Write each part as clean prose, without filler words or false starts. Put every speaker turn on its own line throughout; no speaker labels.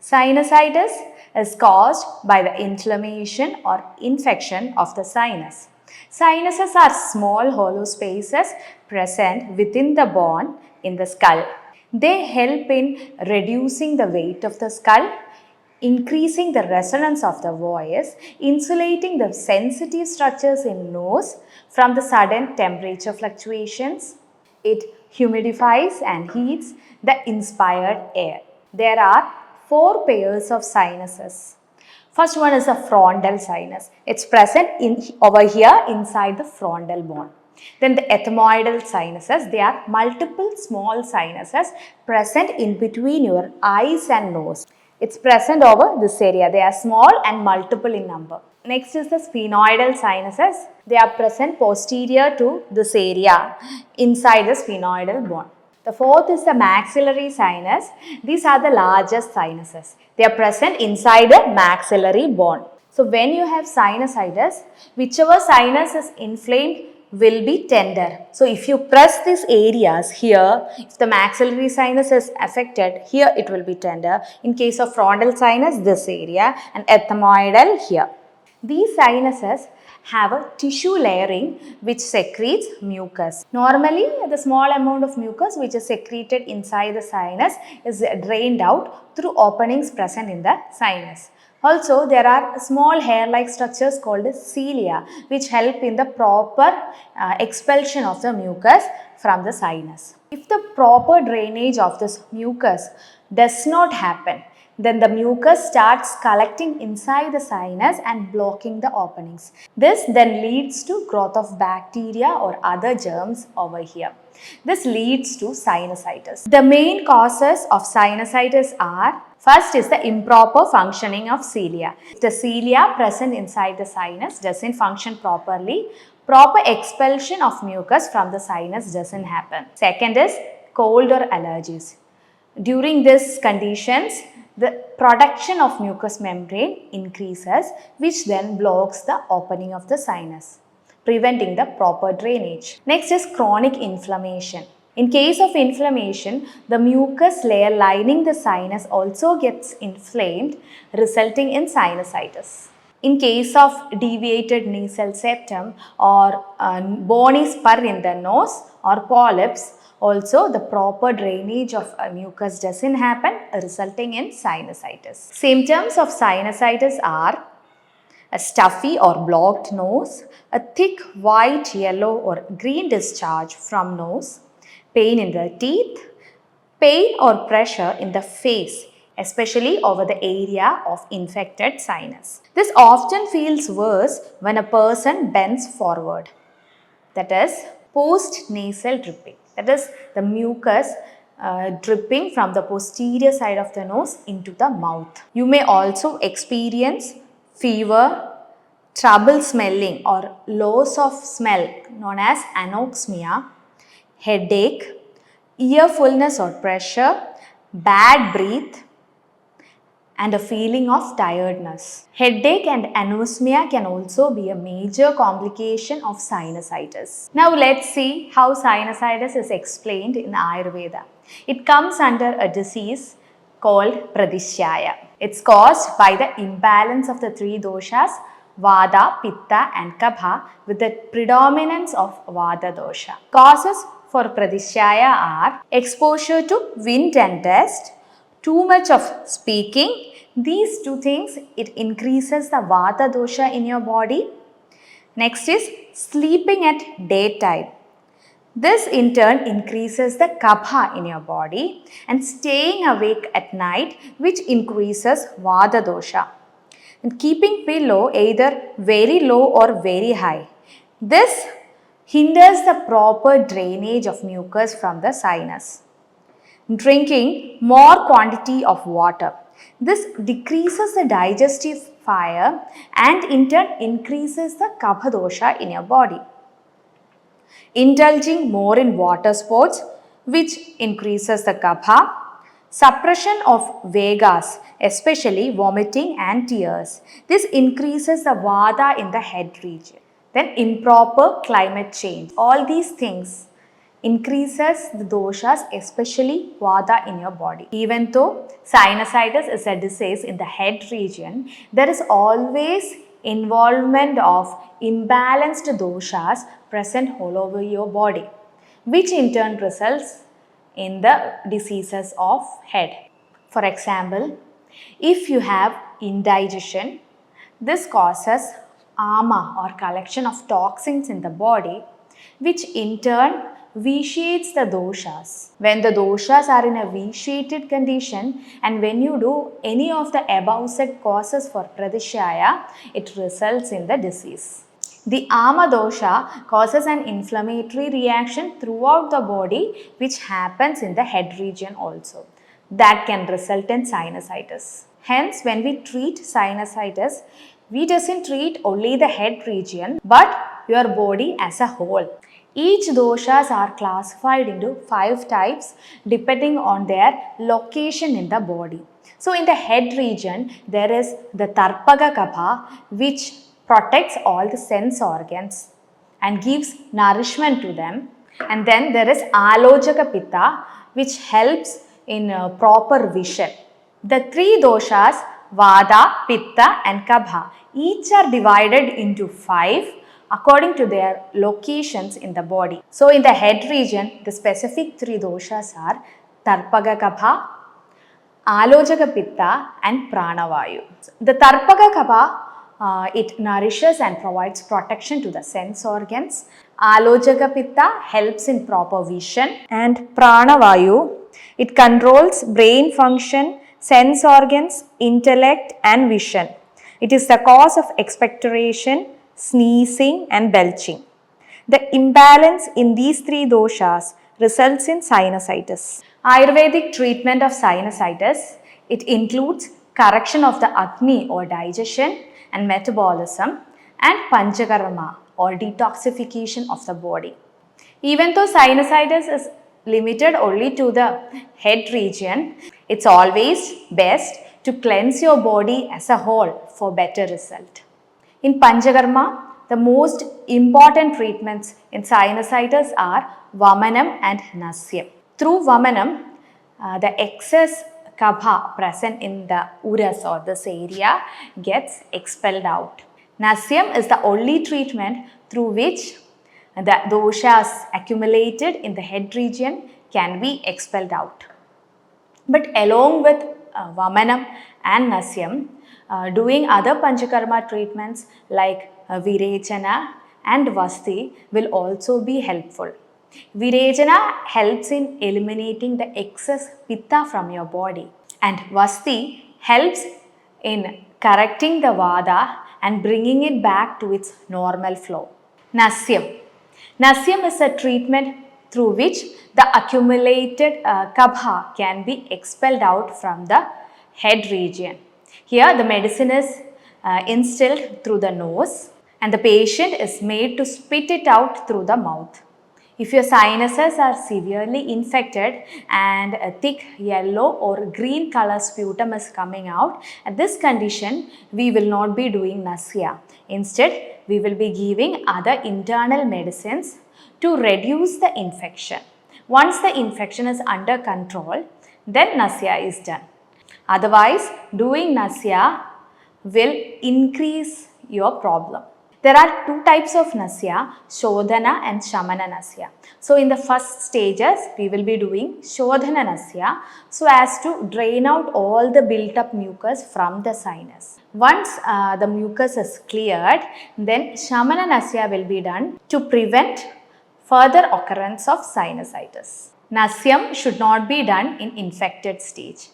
Sinusitis is caused by the inflammation or infection of the sinus. Sinuses are small hollow spaces present within the bone in the skull. They help in reducing the weight of the skull, increasing the resonance of the voice, insulating the sensitive structures in nose from the sudden temperature fluctuations. It humidifies and heats the inspired air. There are four pairs of sinuses. First one is a frontal sinus. It's present over here inside the frontal bone. Then the ethmoidal sinuses, they are multiple small sinuses present in between your eyes and nose. It's present over this area. They are small and multiple in number. Next is the sphenoidal sinuses. They are present posterior to this area inside the sphenoidal bone. The fourth is the maxillary sinus. These are the largest sinuses. They are present inside the maxillary bone. So when you have sinusitis, whichever sinus is inflamed will be tender. So if you press these areas here, if the maxillary sinus is affected, here it will be tender. In case of frontal sinus, this area, and ethmoidal here. These sinuses have a tissue layering which secretes mucus. Normally, the small amount of mucus which is secreted inside the sinus is drained out through openings present in the sinus. Also, there are small hair-like structures called cilia which help in the proper expulsion of the mucus from the sinus. If the proper drainage of this mucus does not happen, then the mucus starts collecting inside the sinus and blocking the openings. This then leads to growth of bacteria or other germs over here. This leads to sinusitis. The main causes of sinusitis are: first is the improper functioning of cilia. If the cilia present inside the sinus doesn't function properly, proper expulsion of mucus from the sinus doesn't happen. Second is cold or allergies. During these conditions, the production of mucous membrane increases, which then blocks the opening of the sinus, preventing the proper drainage. Next is chronic inflammation. In case of inflammation, the mucus layer lining the sinus also gets inflamed, resulting in sinusitis. In case of deviated nasal septum or bony spur in the nose or polyps, also the proper drainage of mucus doesn't happen, resulting in sinusitis. Symptoms of sinusitis are a stuffy or blocked nose, a thick white, yellow or green discharge from nose, pain in the teeth, pain or pressure in the face, especially over the area of infected sinus. This often feels worse when a person bends forward, that is post-nasal dripping. That is the mucus dripping from the posterior side of the nose into the mouth. You may also experience fever, trouble smelling or loss of smell known as anoxia, headache, ear fullness or pressure, bad breath, and a feeling of tiredness. Headache and anosmia can also be a major complication of sinusitis. Now let's see how sinusitis is explained in Ayurveda. It comes under a disease called pradishaya. It's caused by the imbalance of the three doshas, Vata, Pitta and Kapha, with the predominance of Vata dosha. Causes for pradishaya are exposure to wind and dust, too much of speaking. These two things, it increases the Vata dosha in your body. Next is sleeping at daytime. This in turn increases the Kapha in your body, and staying awake at night, which increases Vata dosha. And keeping pillow either very low or very high. This hinders the proper drainage of mucus from the sinus. Drinking more quantity of water. This decreases the digestive fire and in turn increases the Kapha dosha in your body. Indulging more in water sports, which increases the Kapha. Suppression of Vegas, especially vomiting and tears. This increases the Vata in the head region. Then improper climate change. All these things increases the doshas, especially vata in your body. Even though sinusitis is a disease in the head region, there is always involvement of imbalanced doshas present all over your body, which in turn results in the diseases of head. For example, if you have indigestion, this causes ama or collection of toxins in the body, which in turn vitiates the doshas. When the doshas are in a vitiated condition and when you do any of the above said causes for pradishaya, it results in the disease. The ama dosha causes an inflammatory reaction throughout the body which happens in the head region also. That can result in sinusitis. Hence, when we treat sinusitis, we doesn't treat only the head region but your body as a whole. Each doshas are classified into 5 types depending on their location in the body. So, in the head region, there is the Tarpaga Kapha which protects all the sense organs and gives nourishment to them. And then there is Alojaka Pitta which helps in proper vision. The 3 doshas, Vata, Pitta and Kapha, each are divided into 5 according to their locations in the body. So, in the head region, the specific 3 doshas are Tarpaga Kapha, Alojaka Pitta and Pranavayu. The Tarpaga Kapha, it nourishes and provides protection to the sense organs. Alojaka Pitta helps in proper vision, and Pranavayu, it controls brain function, sense organs, intellect and vision. It is the cause of expectoration, sneezing and belching. The imbalance in these 3 doshas results in sinusitis. Ayurvedic treatment of sinusitis, it includes correction of the Agni or digestion and metabolism and Panchakarma or detoxification of the body. Even though sinusitis is limited only to the head region, it's always best to cleanse your body as a whole for better result. In Panchakarma, the most important treatments in sinusitis are Vamanam and Nasyam. Through Vamanam, the excess kapha present in the uras or this area gets expelled out. Nasyam is the only treatment through which the doshas accumulated in the head region can be expelled out. But along with Vamanam and Nasyam, doing other Panchakarma treatments like Virechana and Vasti will also be helpful. Virechana helps in eliminating the excess pitta from your body, and Vasti helps in correcting the vada and bringing it back to its normal flow. Nasyam. Nasyam is a treatment through which the accumulated kapha can be expelled out from the head region. Here the medicine is instilled through the nose and the patient is made to spit it out through the mouth. If your sinuses are severely infected and a thick yellow or green color sputum is coming out, at this condition we will not be doing nasya. Instead, we will be giving other internal medicines to reduce the infection. Once the infection is under control, then nasya is done. Otherwise, doing nasya will increase your problem. There are 2 types of nasya, Shodhana and Shamana nasya. So, in the first stages, we will be doing Shodhana nasya so as to drain out all the built up mucus from the sinus. Once the mucus is cleared, then Shamana nasya will be done to prevent further occurrence of sinusitis. Nasyam should not be done in infected stage.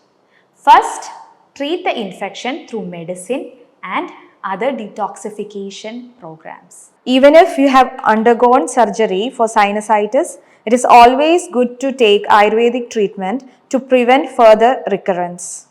First, treat the infection through medicine and other detoxification programs. Even if you have undergone surgery for sinusitis, it is always good to take Ayurvedic treatment to prevent further recurrence.